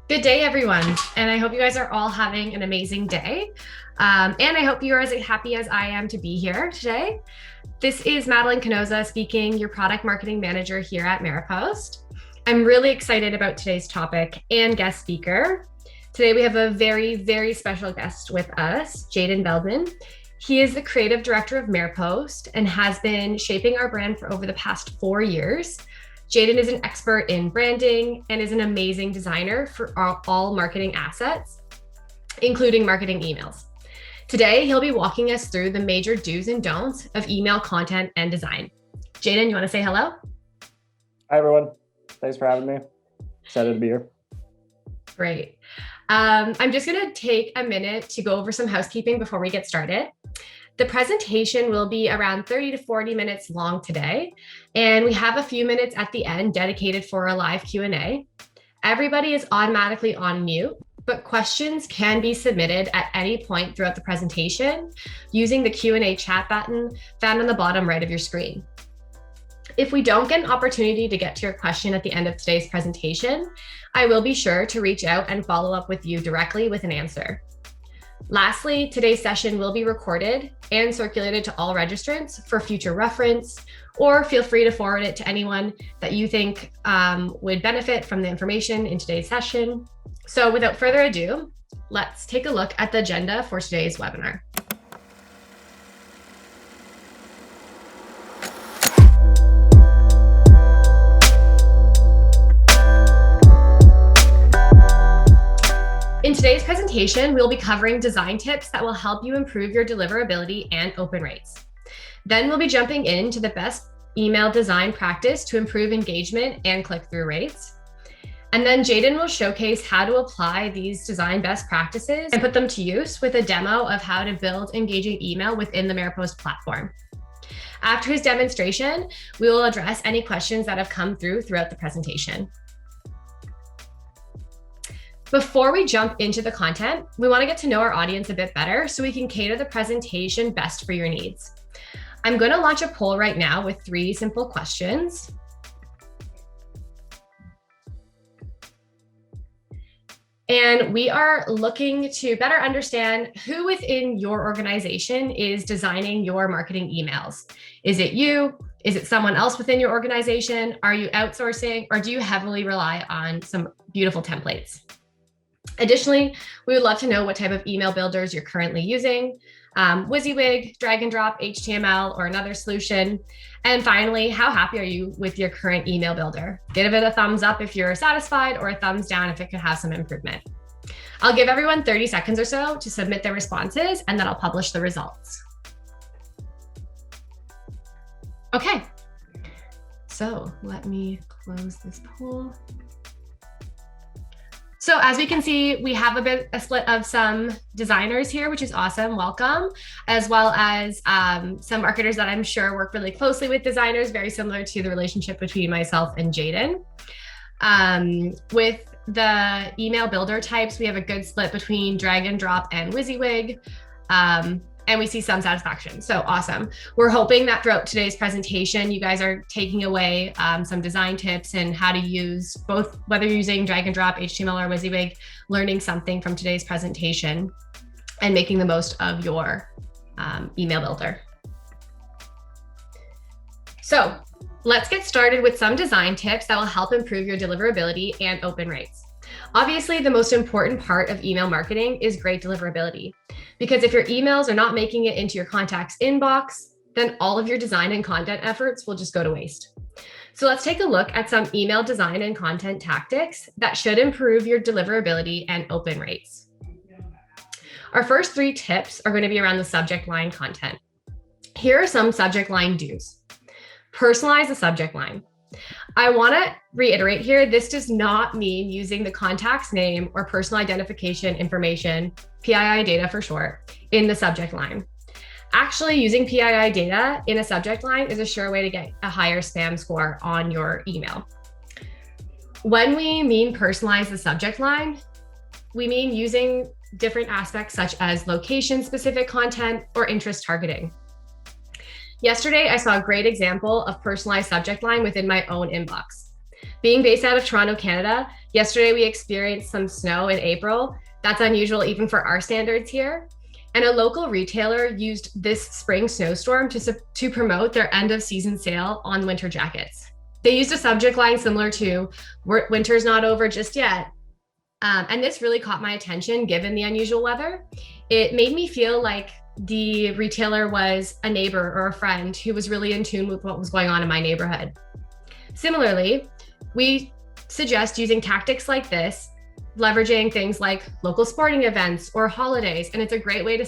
Good day, everyone. And I hope you guys are all having an amazing day. And I hope you are as happy as I am to be here today. This is Madeline Canoza speaking, your product marketing manager here at Maropost. I'm really excited about today's topic and guest speaker. Today, we have a very, very special guest with us, Jaden Beldman. He is the creative director of Maropost and has been shaping our brand for over the past 4 years. Jaden is an expert in branding and is an amazing designer for all marketing assets, including marketing emails. Today, he'll be walking us through the major do's and don'ts of email content and design. Jaden, you want to say hello? Hi, everyone. Thanks for having me. Excited to be here. Great. I'm just going to take a minute to go over some housekeeping before we get started. The presentation will be around 30 to 40 minutes long today, and we have a few minutes at the end dedicated for a live Q&A. Everybody is automatically on mute, but questions can be submitted at any point throughout the presentation using the Q&A chat button found on the bottom right of your screen. If we don't get an opportunity to get to your question at the end of today's presentation, I will be sure to reach out and follow up with you directly with an answer. Lastly, today's session will be recorded and circulated to all registrants for future reference, or feel free to forward it to anyone that you think would benefit from the information in today's session. So without further ado, let's take a look at the agenda for today's webinar. In today's presentation, we'll be covering design tips that will help you improve your deliverability and open rates. Then we'll be jumping into the best email design practice to improve engagement and click-through rates. And then Jaden will showcase how to apply these design best practices and put them to use with a demo of how to build engaging email within the Maropost platform. After his demonstration, we will address any questions that have come throughout the presentation. Before we jump into the content, we want to get to know our audience a bit better so we can cater the presentation best for your needs. I'm going to launch a poll right now with 3 simple questions. And we are looking to better understand who within your organization is designing your marketing emails. Is it you? Is it someone else within your organization? Are you outsourcing, or do you heavily rely on some beautiful templates? Additionally, we would love to know what type of email builders you're currently using, WYSIWYG, drag and drop, HTML, or another solution. And finally, how happy are you with your current email builder? Give it a thumbs up if you're satisfied, or a thumbs down if it could have some improvement. I'll give everyone 30 seconds or so to submit their responses, and then I'll publish the results. Okay, so let me close this poll. So as we can see, we have a split of some designers here, which is awesome. Welcome, as well as some marketers that I'm sure work really closely with designers, very similar to the relationship between myself and Jaden. With the email builder types, we have a good split between drag and drop and WYSIWYG. And we see some satisfaction. So awesome. We're hoping that throughout today's presentation, you guys are taking away some design tips and how to use both, whether you're using drag and drop, HTML, or WYSIWYG, learning something from today's presentation and making the most of your email builder. So let's get started with some design tips that will help improve your deliverability and open rates. Obviously, the most important part of email marketing is great deliverability, because if your emails are not making it into your contacts inbox, then all of your design and content efforts will just go to waste. So let's take a look at some email design and content tactics that should improve your deliverability and open rates. Our first 3 tips are going to be around the subject line content. Here are some subject line do's. Personalize the subject line. I want to reiterate here, this does not mean using the contact's name or personal identification information, PII data for short, in the subject line. Actually, using PII data in a subject line is a sure way to get a higher spam score on your email. When we mean personalize the subject line, we mean using different aspects such as location-specific content or interest targeting. Yesterday, I saw a great example of personalized subject line within my own inbox. Being based out of Toronto, Canada, yesterday we experienced some snow in April. That's unusual even for our standards here. And a local retailer used this spring snowstorm to promote their end of season sale on winter jackets. They used a subject line similar to "Winter's not over just yet." And this really caught my attention given the unusual weather. It made me feel like the retailer was a neighbor or a friend who was really in tune with what was going on in my neighborhood. Similarly, we suggest using tactics like this, leveraging things like local sporting events or holidays, and it's a great way to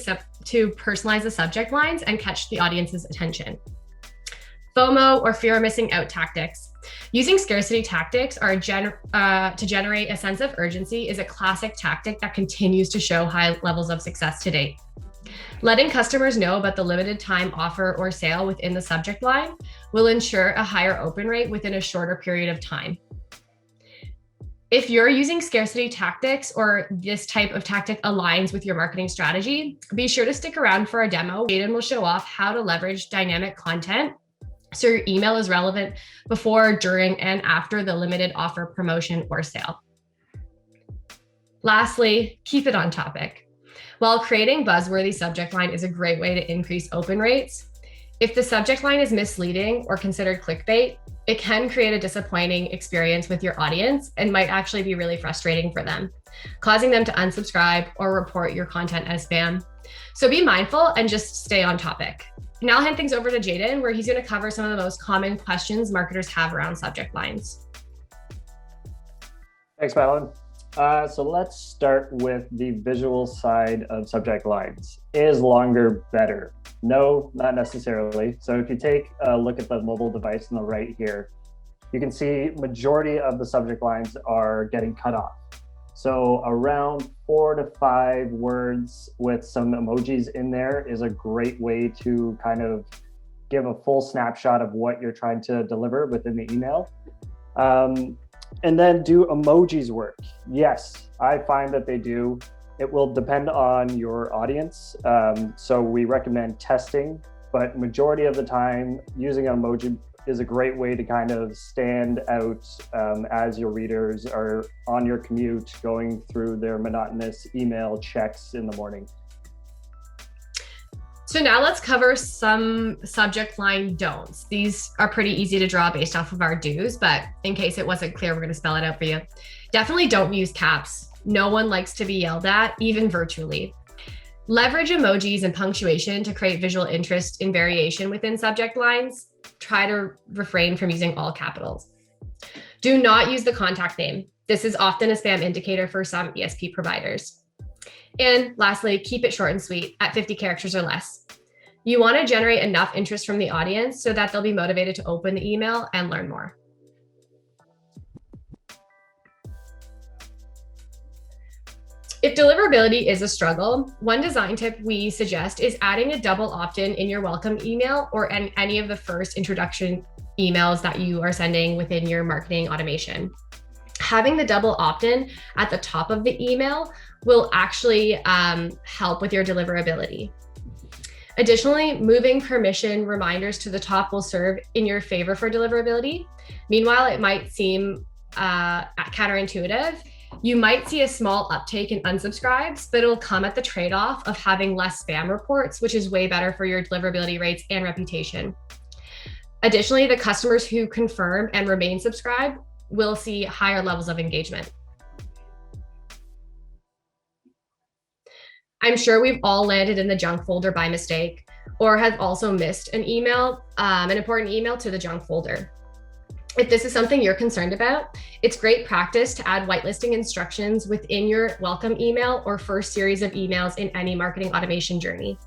personalize the subject lines and catch the audience's attention. FOMO, or fear of missing out tactics. Using scarcity tactics to generate a sense of urgency is a classic tactic that continues to show high levels of success to date. Letting customers know about the limited time offer or sale within the subject line will ensure a higher open rate within a shorter period of time. If you're using scarcity tactics or this type of tactic aligns with your marketing strategy, be sure to stick around for a demo. Jaden will show off how to leverage dynamic content so your email is relevant before, during, and after the limited offer, promotion, or sale. Lastly, keep it on topic. While creating buzzworthy subject line is a great way to increase open rates, if the subject line is misleading or considered clickbait, it can create a disappointing experience with your audience and might actually be really frustrating for them, causing them to unsubscribe or report your content as spam. So be mindful and just stay on topic. Now I'll hand things over to Jaden, where he's going to cover some of the most common questions marketers have around subject lines. Thanks, Madeline. So let's start with the visual side of subject lines. Is longer better? No, not necessarily. So if you take a look at the mobile device on the right here, you can see majority of the subject lines are getting cut off. So around 4 to 5 words with some emojis in there is a great way to kind of give a full snapshot of what you're trying to deliver within the email. And then, do emojis work? Yes, I find that they do. It will depend on your audience. So we recommend testing, but majority of the time using an emoji is a great way to kind of stand out as your readers are on your commute going through their monotonous email checks in the morning. So now let's cover some subject line don'ts. These are pretty easy to draw based off of our do's, but in case it wasn't clear, we're going to spell it out for you. Definitely don't use caps. No one likes to be yelled at, even virtually. Leverage emojis and punctuation to create visual interest in variation within subject lines. Try to refrain from using all capitals. Do not use the contact name. This is often a spam indicator for some ESP providers. And lastly, keep it short and sweet at 50 characters or less. You want to generate enough interest from the audience so that they'll be motivated to open the email and learn more. If deliverability is a struggle, one design tip we suggest is adding a double opt-in in your welcome email or in any of the first introduction emails that you are sending within your marketing automation. Having the double opt-in at the top of the email will actually help with your deliverability. Additionally, moving permission reminders to the top will serve in your favor for deliverability. Meanwhile, it might seem counterintuitive. You might see a small uptake in unsubscribes, but it'll come at the trade-off of having less spam reports, which is way better for your deliverability rates and reputation. Additionally, the customers who confirm and remain subscribed will see higher levels of engagement. I'm sure we've all landed in the junk folder by mistake, or have also missed an email, an important email to the junk folder. If this is something you're concerned about, it's great practice to add whitelisting instructions within your welcome email or first series of emails in any marketing automation journey.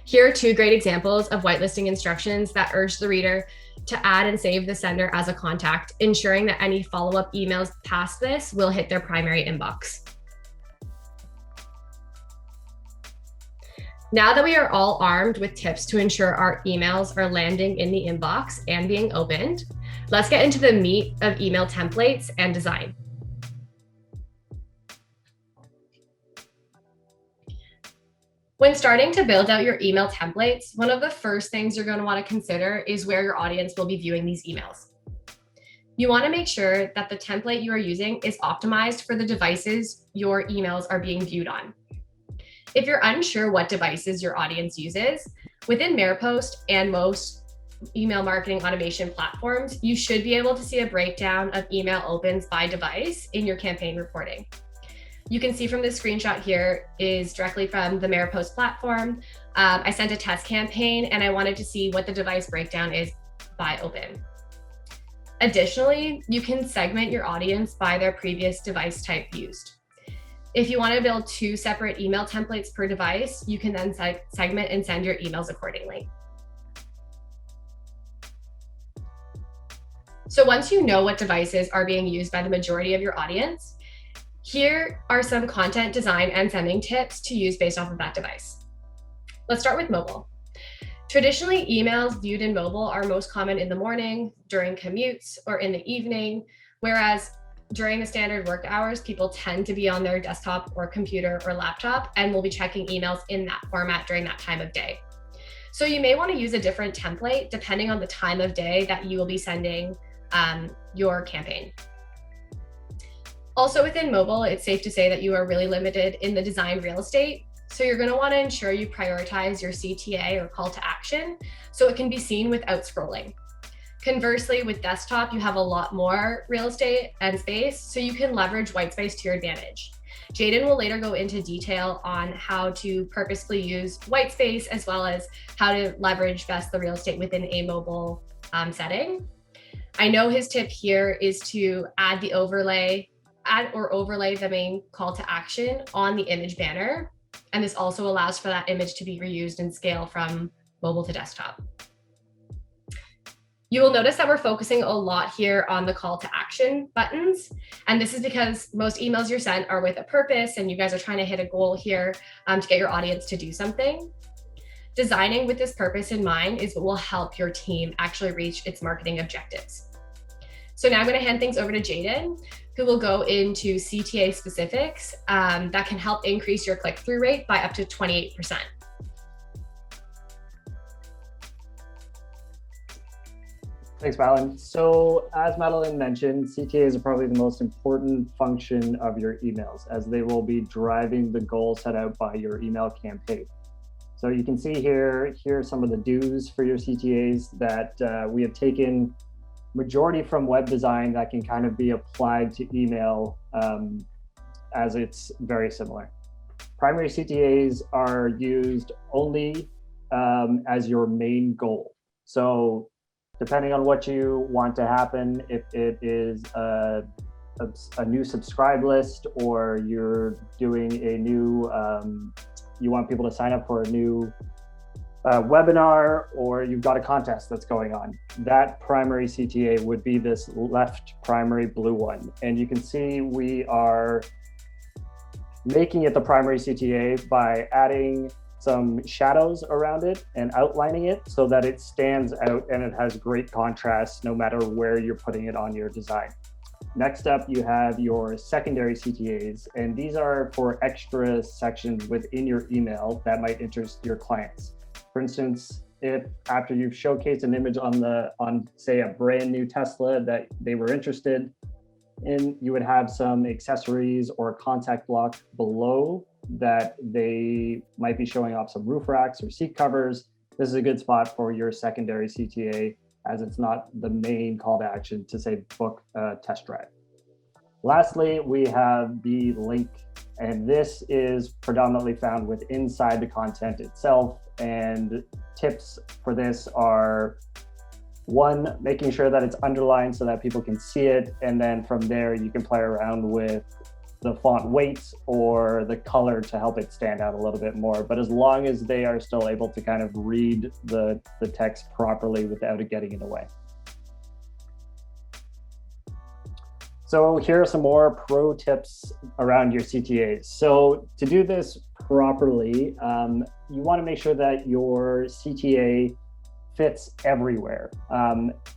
Here are 2 great examples of whitelisting instructions that urge the reader to add and save the sender as a contact, ensuring that any follow-up emails past this will hit their primary inbox. Now that we are all armed with tips to ensure our emails are landing in the inbox and being opened, let's get into the meat of email templates and design. When starting to build out your email templates, one of the first things you're going to want to consider is where your audience will be viewing these emails. You want to make sure that the template you are using is optimized for the devices your emails are being viewed on. If you're unsure what devices your audience uses, within Maropost and most email marketing automation platforms, you should be able to see a breakdown of email opens by device in your campaign reporting. You can see from this screenshot here is directly from the Maropost platform. I sent a test campaign and I wanted to see what the device breakdown is by open. Additionally, you can segment your audience by their previous device type used. If you want to build 2 separate email templates per device, you can then segment and send your emails accordingly. So once you know what devices are being used by the majority of your audience, here are some content design and sending tips to use based off of that device. Let's start with mobile. Traditionally, emails viewed in mobile are most common in the morning, during commutes, or in the evening, whereas during the standard work hours, people tend to be on their desktop or computer or laptop and will be checking emails in that format during that time of day. So you may want to use a different template depending on the time of day that you will be sending your campaign. Also within mobile, it's safe to say that you are really limited in the design real estate. So you're going to want to ensure you prioritize your CTA or call to action so it can be seen without scrolling. Conversely, with desktop, you have a lot more real estate and space, so you can leverage white space to your advantage. Jaden will later go into detail on how to purposefully use white space as well as how to leverage best the real estate within a mobile setting. I know his tip here is to add or overlay the main call to action on the image banner. And this also allows for that image to be reused and scale from mobile to desktop. You will notice that we're focusing a lot here on the call to action buttons. And this is because most emails you're sent are with a purpose and you guys are trying to hit a goal here to get your audience to do something. Designing with this purpose in mind is what will help your team actually reach its marketing objectives. So now I'm going to hand things over to Jaden, who will go into CTA specifics that can help increase your click-through rate by up to 28%. Thanks, Madeline. So as Madeline mentioned, CTAs are probably the most important function of your emails as they will be driving the goal set out by your email campaign. So you can see here are some of the do's for your CTAs that we have taken majority from web design that can kind of be applied to email as it's very similar. Primary CTAs are used only as your main goal. So depending on what you want to happen, if it is a new subscribe list or you're doing a new, you want people to sign up for a new webinar, or you've got a contest that's going on, that primary CTA would be this left primary blue one. And you can see we are making it the primary CTA by adding some shadows around it and outlining it so that it stands out and it has great contrast no matter where you're putting it on your design. Next up, you have your secondary CTAs, and these are for extra sections within your email that might interest your clients. For instance, if after you've showcased an image on say a brand new Tesla that they were interested in, you would have some accessories or contact block below that they might be showing off some roof racks or seat covers. This is a good spot for your secondary CTA as it's not the main call to action to say book a test drive. Lastly, we have the link, and this is predominantly found with inside the content itself. And tips for this are: one, making sure that it's underlined so that people can see it. And then from there, you can play around with the font weight or the color to help it stand out a little bit more. But as long as they are still able to kind of read the text properly without it getting in the way. So here are some more pro tips around your CTAs. So to do this properly, you want to make sure that your CTA fits everywhere.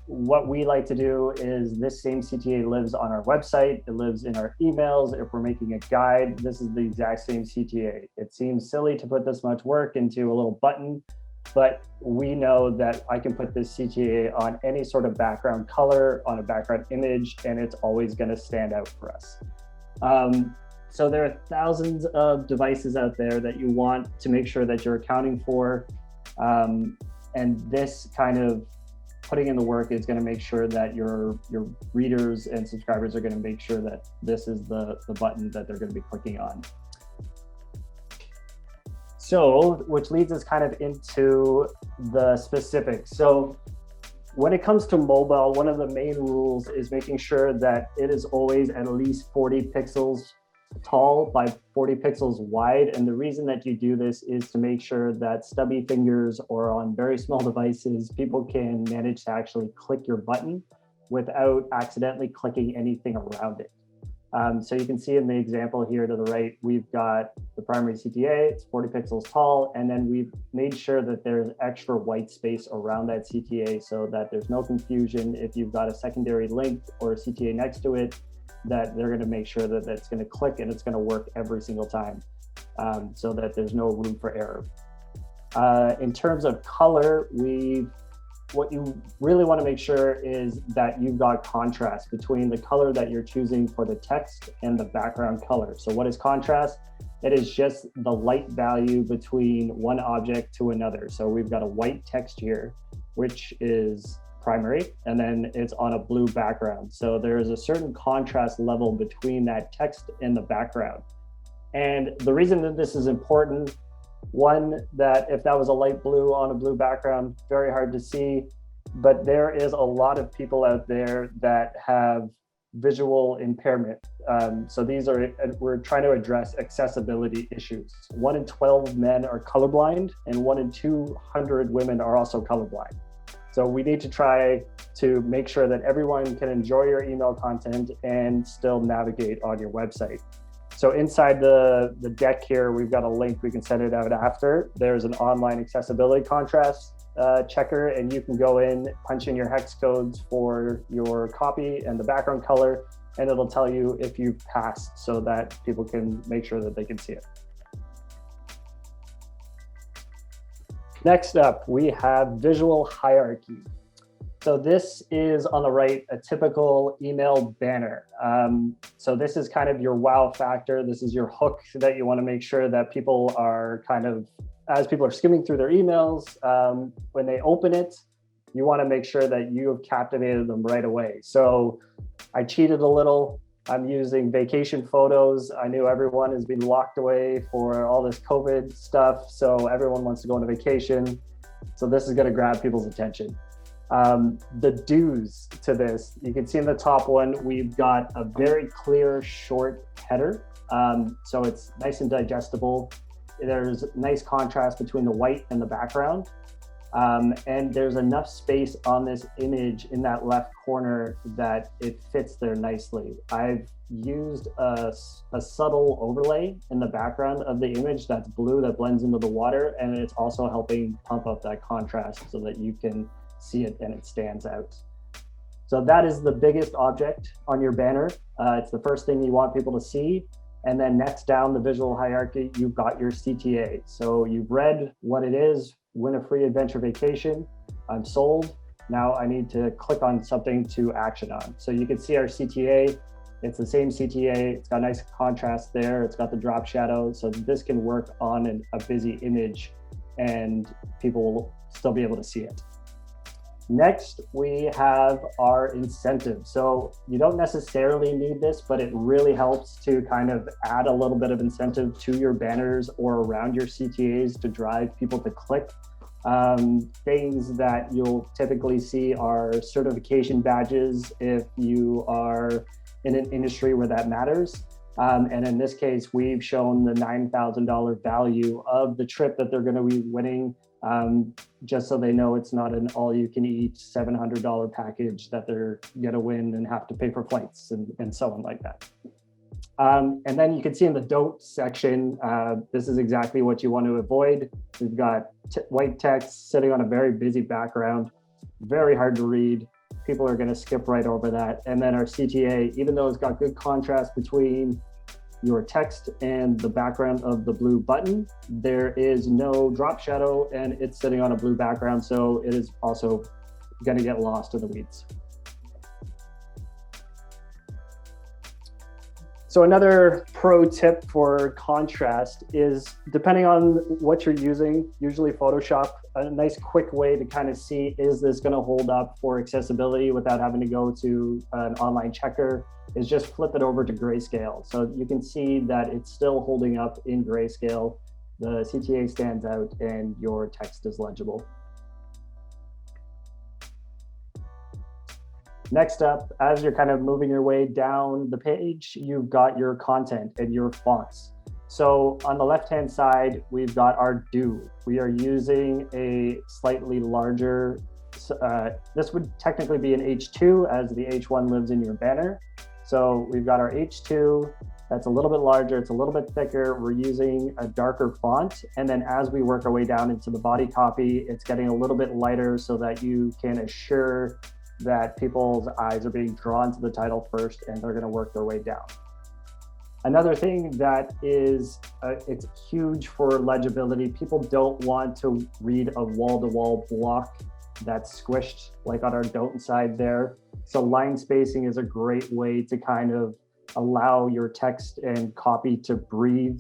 What we like to do is this same CTA lives on our website, it lives in our emails. If we're making a guide, this is the exact same CTA. It seems silly to put this much work into a little button, but we know that I can put this CTA on any sort of background color, on a background image, and it's always going to stand out for us. So there are thousands of devices out there that you want to make sure that you're accounting for. And this kind of putting in the work is going to make sure that your readers and subscribers are going to make sure that this is the button that they're going to be clicking on. So, which leads us kind of into the specifics. So when it comes to mobile, one of the main rules is making sure that it is always at least 40 pixels tall by 40 pixels wide. And the reason that you do this is to make sure that stubby fingers or on very small devices, people can manage to actually click your button without accidentally clicking anything around it. So you can see in the example here to the right, we've got the primary CTA, it's 40 pixels tall, and then we've made sure that there's extra white space around that CTA so that there's no confusion if you've got a secondary link or a CTA next to it, that they're going to make sure that that's going to click and it's going to work every single time, so that there's no room for error. In terms of color, what you really want to make sure is that you've got contrast between the color that you're choosing for the text and the background color. So what is contrast? It is just the light value between one object to another. So we've got a white text here, which is primary, and then it's on a blue background. So there is a certain contrast level between that text and the background. And the reason that this is important, one, that if that was a light blue on a blue background, very hard to see, but there is a lot of people out there that have visual impairment. So we're trying to address accessibility issues. 1 in 12 men are colorblind, and 1 in 200 women are also colorblind. So we need to try to make sure that everyone can enjoy your email content and still navigate on your website. So inside the deck here, we've got a link. We can send it out after. There's an online accessibility contrast checker, and you can go in, punch in your hex codes for your copy and the background color, and it'll tell you if you've passed so that people can make sure that they can see it. Next up, we have visual hierarchy. So this is on the right, a typical email banner. So this is kind of your wow factor. This is your hook that you want to make sure that people are kind of, as people are skimming through their emails, when they open it, you want to make sure that you have captivated them right away. So I cheated a little. I'm using vacation photos. I knew everyone has been locked away for all this COVID stuff, so everyone wants to go on a vacation. So this is going to grab people's attention. The do's to this, you can see in the top one, we've got a very clear, short header. So it's nice and digestible. There's nice contrast between the white and the background. And there's enough space on this image in that left corner that it fits there nicely. I've used a subtle overlay in the background of the image that's blue that blends into the water, and it's also helping pump up that contrast so that you can see it and it stands out. So that is the biggest object on your banner. It's the first thing you want people to see. And then next down the visual hierarchy, you've got your CTA. So you've read what it is, win a free adventure vacation. I'm sold. Now I need to click on something to action on. So you can see our CTA. It's the same CTA. It's got nice contrast there. It's got the drop shadow. So this can work on a busy image and people will still be able to see it. Next, we have our incentive. So you don't necessarily need this, but it really helps to kind of add a little bit of incentive to your banners or around your CTAs to drive people to click. Things that you'll typically see are certification badges if you are in an industry where that matters. And in this case, we've shown the $9,000 value of the trip that they're going to be winning, just so they know it's not an all-you-can-eat $700 package that they're going to win and have to pay for flights and so on like that. And then you can see in the don't section, this is exactly what you want to avoid. We've got white text sitting on a very busy background, very hard to read. People are going to skip right over that. And then our CTA, even though it's got good contrast between your text and the background of the blue button. There is no drop shadow and it's sitting on a blue background, so it is also going to get lost in the weeds. So another pro tip for contrast is, depending on what you're using, usually Photoshop, a nice quick way to kind of see, is this going to hold up for accessibility without having to go to an online checker, is just flip it over to grayscale. So you can see that it's still holding up in grayscale. The CTA stands out and your text is legible. Next up, as you're kind of moving your way down the page, you've got your content and your fonts. So on the left-hand side, we've got our do. We are using a slightly larger, this would technically be an H2 as the H1 lives in your banner. So we've got our H2, that's a little bit larger, it's a little bit thicker. We're using a darker font. And then as we work our way down into the body copy, it's getting a little bit lighter so that you can assure that people's eyes are being drawn to the title first and they're going to work their way down. Another thing that is, it's huge for legibility. People don't want to read a wall-to-wall block that's squished like on our don't side there. So line spacing is a great way to kind of allow your text and copy to breathe.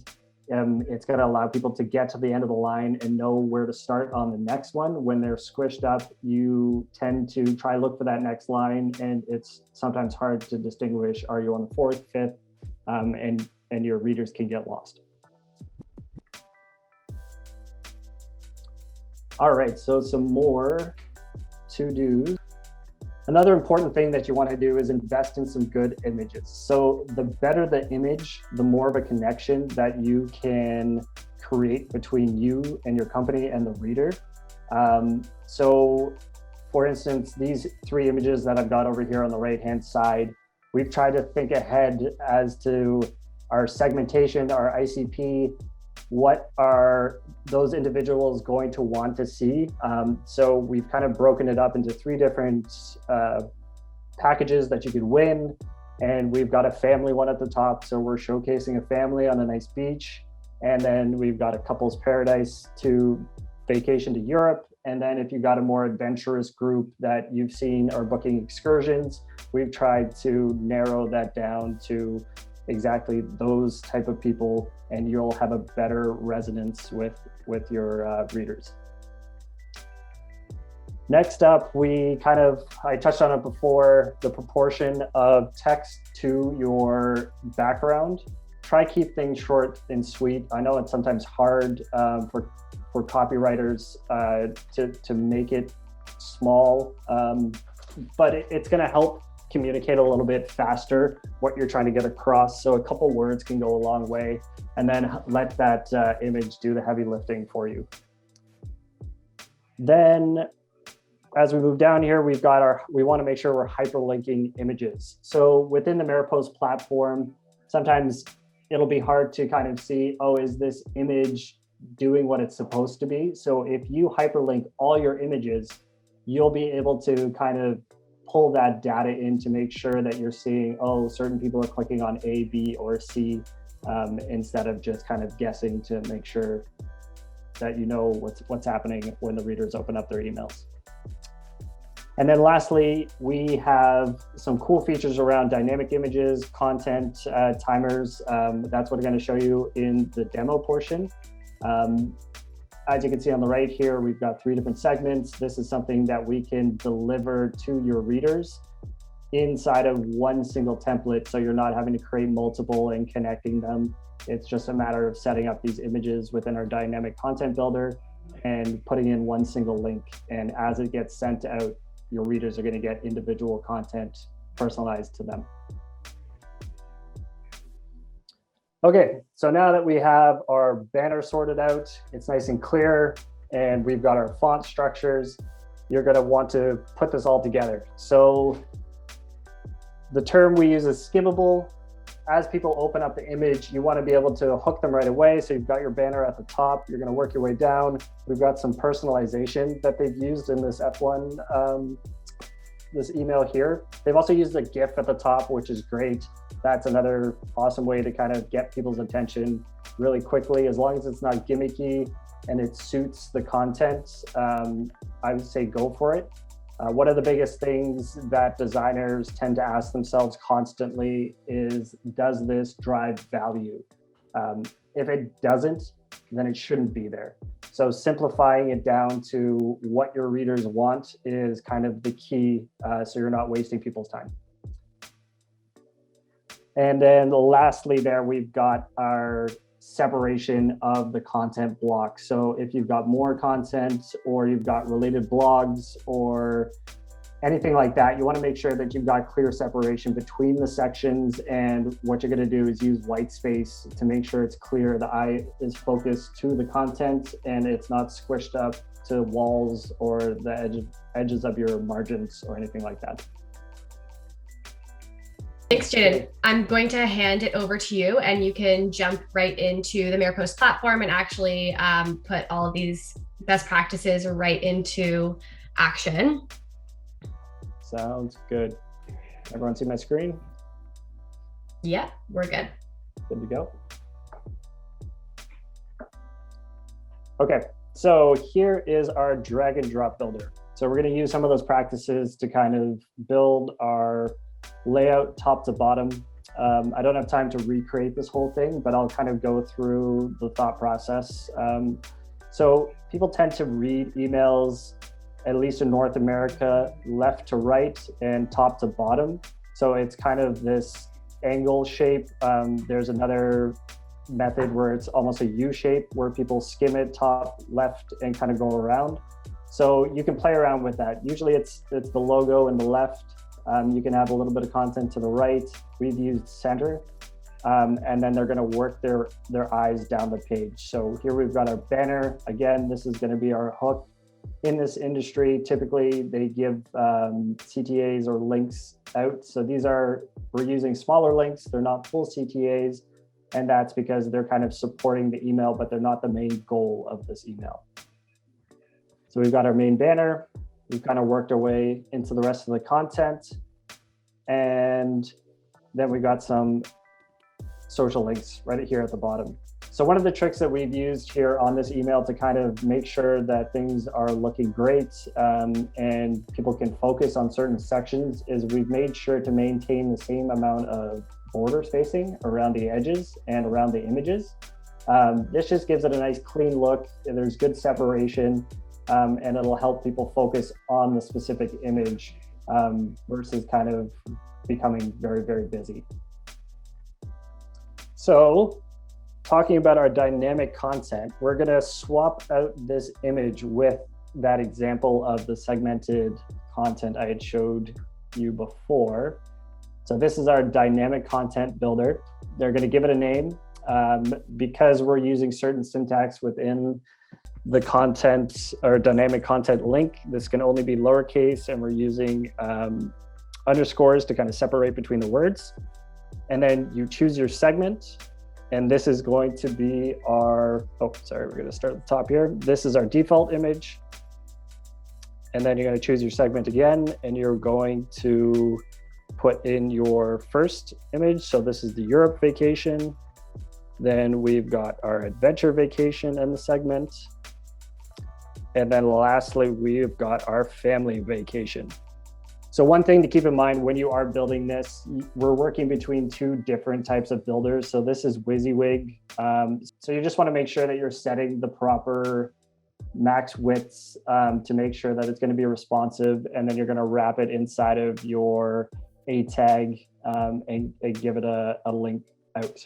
It's going to allow people to get to the end of the line and know where to start on the next one. When they're squished up, you tend to try look for that next line, and it's sometimes hard to distinguish, are you on the fourth, fifth, and your readers can get lost. All right, so some more to-dos. Another important thing that you want to do is invest in some good images. So the better the image, the more of a connection that you can create between you and your company and the reader. So for instance, these three images that I've got over here on the right-hand side, we've tried to think ahead as to our segmentation, our ICP, what are those individuals going to want to see? So we've kind of broken it up into three different packages that you could win. And we've got a family one at the top. So we're showcasing a family on a nice beach. And then we've got a couple's paradise to vacation to Europe. And then if you've got a more adventurous group that you've seen are booking excursions, we've tried to narrow that down to exactly those type of people, and you'll have a better resonance with your readers. Next up, I touched on it before, the proportion of text to your background. Try keep things short and sweet. I know it's sometimes hard for copywriters to make it small, but it's going to help communicate a little bit faster what you're trying to get across. So a couple words can go a long way, and then let that image do the heavy lifting for you. Then as we move down here, we want to make sure we're hyperlinking images. So within the Maropost platform, sometimes it'll be hard to kind of see, oh, is this image doing what it's supposed to be? So if you hyperlink all your images, you'll be able to kind of pull that data in to make sure that you're seeing, oh, certain people are clicking on A, B, or C, instead of just kind of guessing to make sure that you know what's happening when the readers open up their emails. And then lastly, we have some cool features around dynamic images, content, timers. That's what I'm going to show you in the demo portion. As you can see on the right here, we've got three different segments. This is something that we can deliver to your readers inside of one single template, so you're not having to create multiple and connecting them. It's just a matter of setting up these images within our dynamic content builder and putting in one single link. And as it gets sent out, your readers are going to get individual content personalized to them. Okay, so now that we have our banner sorted out, it's nice and clear, and we've got our font structures, you're going to want to put this all together. So the term we use is skimmable. As people open up the image, you want to be able to hook them right away. So you've got your banner at the top, you're going to work your way down. We've got some personalization that they've used in this F1, this email here. They've also used a GIF at the top, which is great. That's another awesome way to kind of get people's attention really quickly, as long as it's not gimmicky and it suits the content. I would say go for it. One of the biggest things that designers tend to ask themselves constantly is, does this drive value? If it doesn't, then it shouldn't be there. So simplifying it down to what your readers want is kind of the key, so you're not wasting people's time. And then lastly there, we've got our separation of the content block. So if you've got more content or you've got related blogs or anything like that, you want to make sure that you've got clear separation between the sections. And what you're going to do is use white space to make sure it's clear. The eye is focused to the content and it's not squished up to walls or the edges of your margins or anything like that. Thanks, Jaden. I'm going to hand it over to you and you can jump right into the Maropost platform and actually put all of these best practices right into action. Sounds good. Everyone see my screen? Yeah, we're good. Good to go. Okay, so here is our drag and drop builder. So we're going to use some of those practices to kind of build our layout top to bottom. I don't have time to recreate this whole thing, but I'll kind of go through the thought process. So people tend to read emails, at least in North America, left to right and top to bottom. So it's kind of this angle shape. There's another method where it's almost a U shape where people skim it top, left, and kind of go around. So you can play around with that. Usually it's the logo in the left. You can have a little bit of content to the right. We've used center, and then they're going to work their eyes down the page. So here we've got our banner. Again, this is going to be our hook. In this industry, typically they give CTAs or links out. So we're using smaller links. They're not full CTAs. And that's because they're kind of supporting the email, but they're not the main goal of this email. So we've got our main banner. We've kind of worked our way into the rest of the content. And then we got some social links right here at the bottom. So one of the tricks that we've used here on this email to kind of make sure that things are looking great and people can focus on certain sections is we've made sure to maintain the same amount of border spacing around the edges and around the images. This just gives it a nice clean look, and there's good separation, and it'll help people focus on the specific image versus kind of becoming very, very busy. So talking about our dynamic content, we're going to swap out this image with that example of the segmented content I had showed you before. So this is our dynamic content builder. They're going to give it a name because we're using certain syntax within the content or dynamic content link. This can only be lowercase, and we're using underscores to kind of separate between the words. And then you choose your segment. And this is going to be we're going to start at the top here. This is our default image. And then you're going to choose your segment again, and you're going to put in your first image. So this is the Europe vacation. Then we've got our adventure vacation in the segment. And then lastly, we've got our family vacation. So one thing to keep in mind when you are building this, we're working between two different types of builders. So this is WYSIWYG. So you just want to make sure that you're setting the proper max widths to make sure that it's going to be responsive. And then you're going to wrap it inside of your A tag and give it a link out.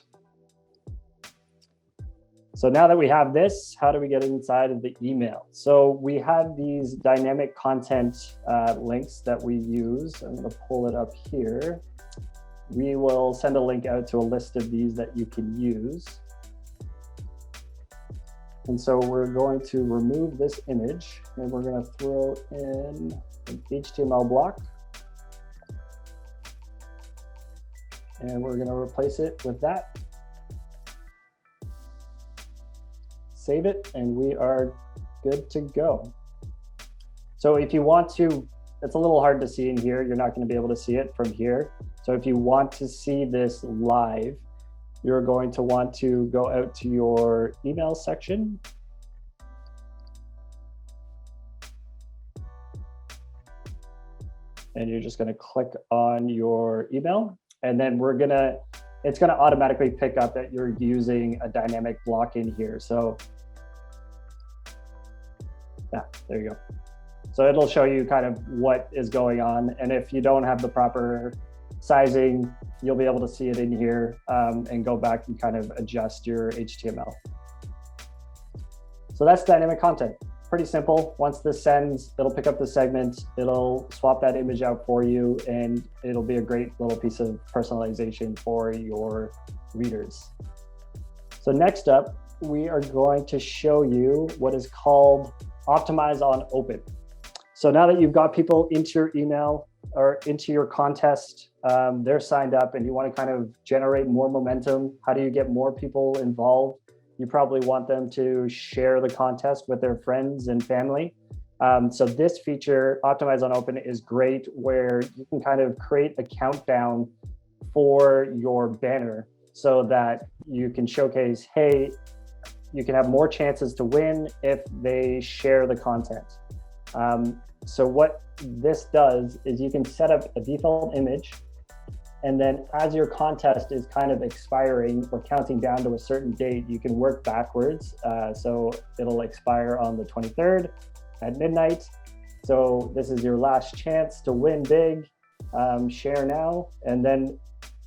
So now that we have this, how do we get inside of the email? So we have these dynamic content links that we use. I'm going to pull it up here. We will send a link out to a list of these that you can use. And so we're going to remove this image, and we're going to throw in an HTML block. And we're going to replace it with that. Save it, and we are good to go. So if you want to, it's a little hard to see in here. You're not going to be able to see it from here. So if you want to see this live, you're going to want to go out to your email section. And you're just going to click on your email, and then it's going to automatically pick up that you're using a dynamic block in here. So yeah, there you go. So it'll show you kind of what is going on. And if you don't have the proper sizing, you'll be able to see it in here and go back and kind of adjust your HTML. So that's dynamic content. Pretty simple. Once this sends, it'll pick up the segment, it'll swap that image out for you, and it'll be a great little piece of personalization for your readers. So next up, we are going to show you what is called Optimize on Open. So now that you've got people into your email or into your contest, they're signed up and you want to kind of generate more momentum. How do you get more people involved? You probably want them to share the contest with their friends and family. So this feature, Optimize on Open, is great where you can kind of create a countdown for your banner so that you can showcase, hey, you can have more chances to win if they share the content. So what this does is you can set up a default image, and then as your contest is kind of expiring or counting down to a certain date, you can work backwards. So it'll expire on the 23rd at midnight. So this is your last chance to win big, share now. And then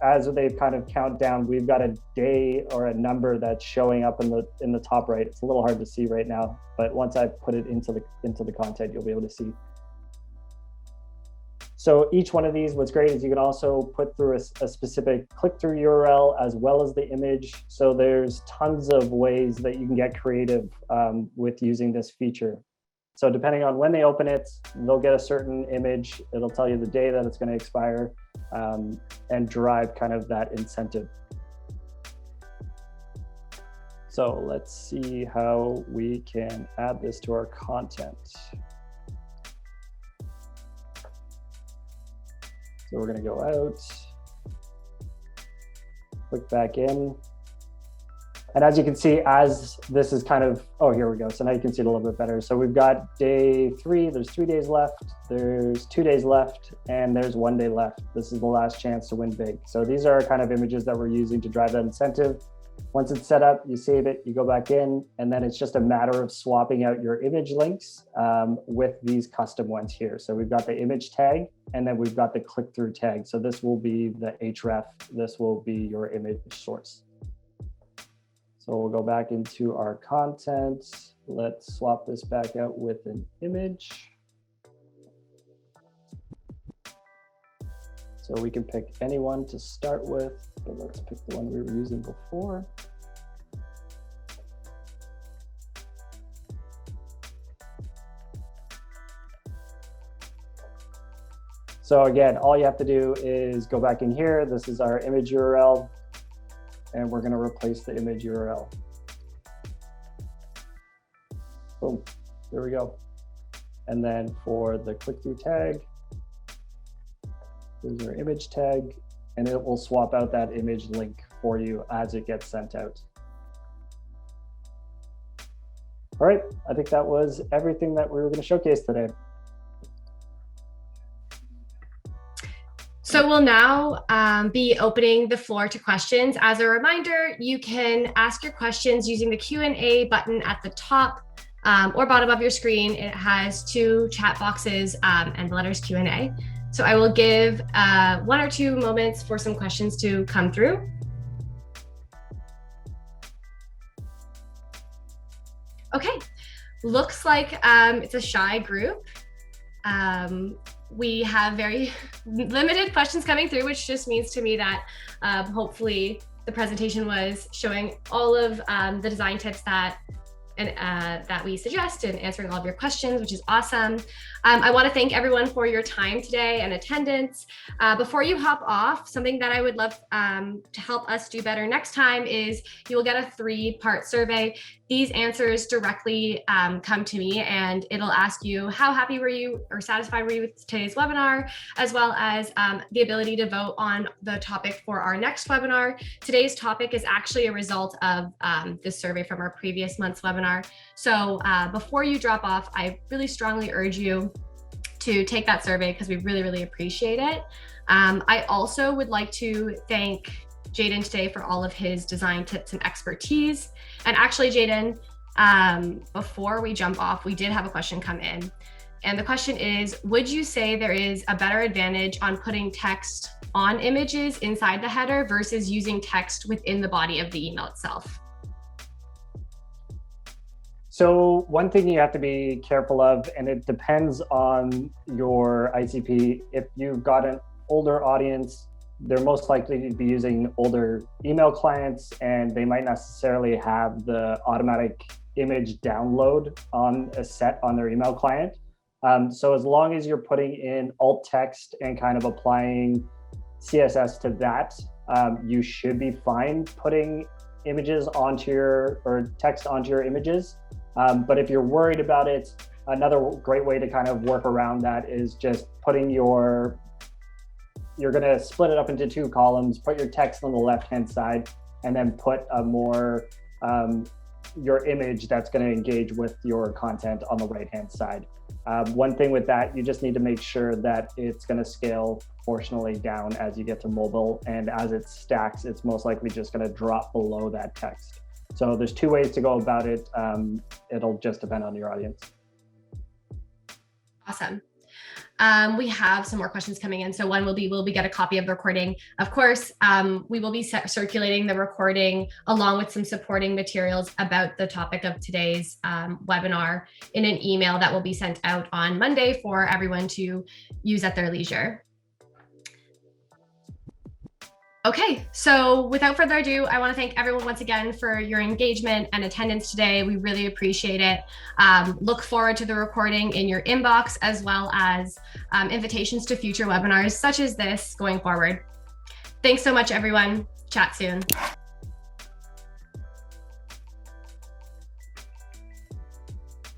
as they kind of count down, we've got a day or a number that's showing up in the top right. It's a little hard to see right now, but once I put it into the content, you'll be able to see. So each one of these, what's great is you can also put through a specific click-through URL as well as the image. So there's tons of ways that you can get creative with using this feature. So depending on when they open it, they'll get a certain image. It'll tell you the day that it's going to expire and drive kind of that incentive. So let's see how we can add this to our content. So we're going to go out, click back in. And as you can see, as this is kind of, oh, here we go. So now you can see it a little bit better. So we've got day 3, there's 3 days left, there's 2 days left, and there's 1 day left. This is the last chance to win big. So these are kind of images that we're using to drive that incentive. Once it's set up, you save it, you go back in, and then it's just a matter of swapping out your image links with these custom ones here. So we've got the image tag, and then we've got the click-through tag. So this will be the href, this will be your image source. So we'll go back into our content. Let's swap this back out with an image. So we can pick anyone to start with, but let's pick the one we were using before. So again, all you have to do is go back in here. This is our image URL, and we're going to replace the image URL. Boom, there we go. And then for the click-through tag, here's our image tag, and it will swap out that image link for you as it gets sent out. All right, I think that was everything that we were going to showcase today. So we'll now be opening the floor to questions. As a reminder, you can ask your questions using the Q&A button at the top or bottom of your screen. It has 2 chat boxes and the letters Q&A. So I will give 1 or 2 moments for some questions to come through. Okay, looks like it's a shy group. We have very limited questions coming through, which just means to me that hopefully the presentation was showing all of the design tips that we suggest and answering all of your questions, which is awesome. I want to thank everyone for your time today and attendance. Before you hop off, something that I would love to help us do better next time is you will get a 3-part survey. These answers directly come to me, and it'll ask you how happy were you or satisfied were you with today's webinar, as well as the ability to vote on the topic for our next webinar. Today's topic is actually a result of this survey from our previous month's webinar. So before you drop off, I really strongly urge you to take that survey because we really, really appreciate it. I also would like to thank Jaden today for all of his design tips and expertise. And actually, Jaden, before we jump off, we did have a question come in. And the question is, would you say there is a better advantage on putting text on images inside the header versus using text within the body of the email itself? So one thing you have to be careful of, and it depends on your ICP, if you've got an older audience, they're most likely to be using older email clients, and they might necessarily have the automatic image download on a set on their email client. So as long as you're putting in alt text and kind of applying CSS to that, you should be fine putting images onto your, or text onto your images. But if you're worried about it, another great way to kind of work around that is just putting you're going to split it up into two columns, put your text on the left-hand side, and then put a more, your image that's going to engage with your content on the right-hand side. One thing with that, you just need to make sure that it's going to scale proportionally down as you get to mobile, and as it stacks, it's most likely just going to drop below that text. So there's two ways to go about it. It'll just depend on your audience. Awesome. We have some more questions coming in. So one will we get a copy of the recording? Of course, we will be circulating the recording along with some supporting materials about the topic of today's webinar in an email that will be sent out on Monday for everyone to use at their leisure. Okay, so without further ado, I want to thank everyone once again for your engagement and attendance today. We really appreciate it. Look forward to the recording in your inbox, as well as invitations to future webinars such as this going forward. Thanks so much, everyone. Chat soon.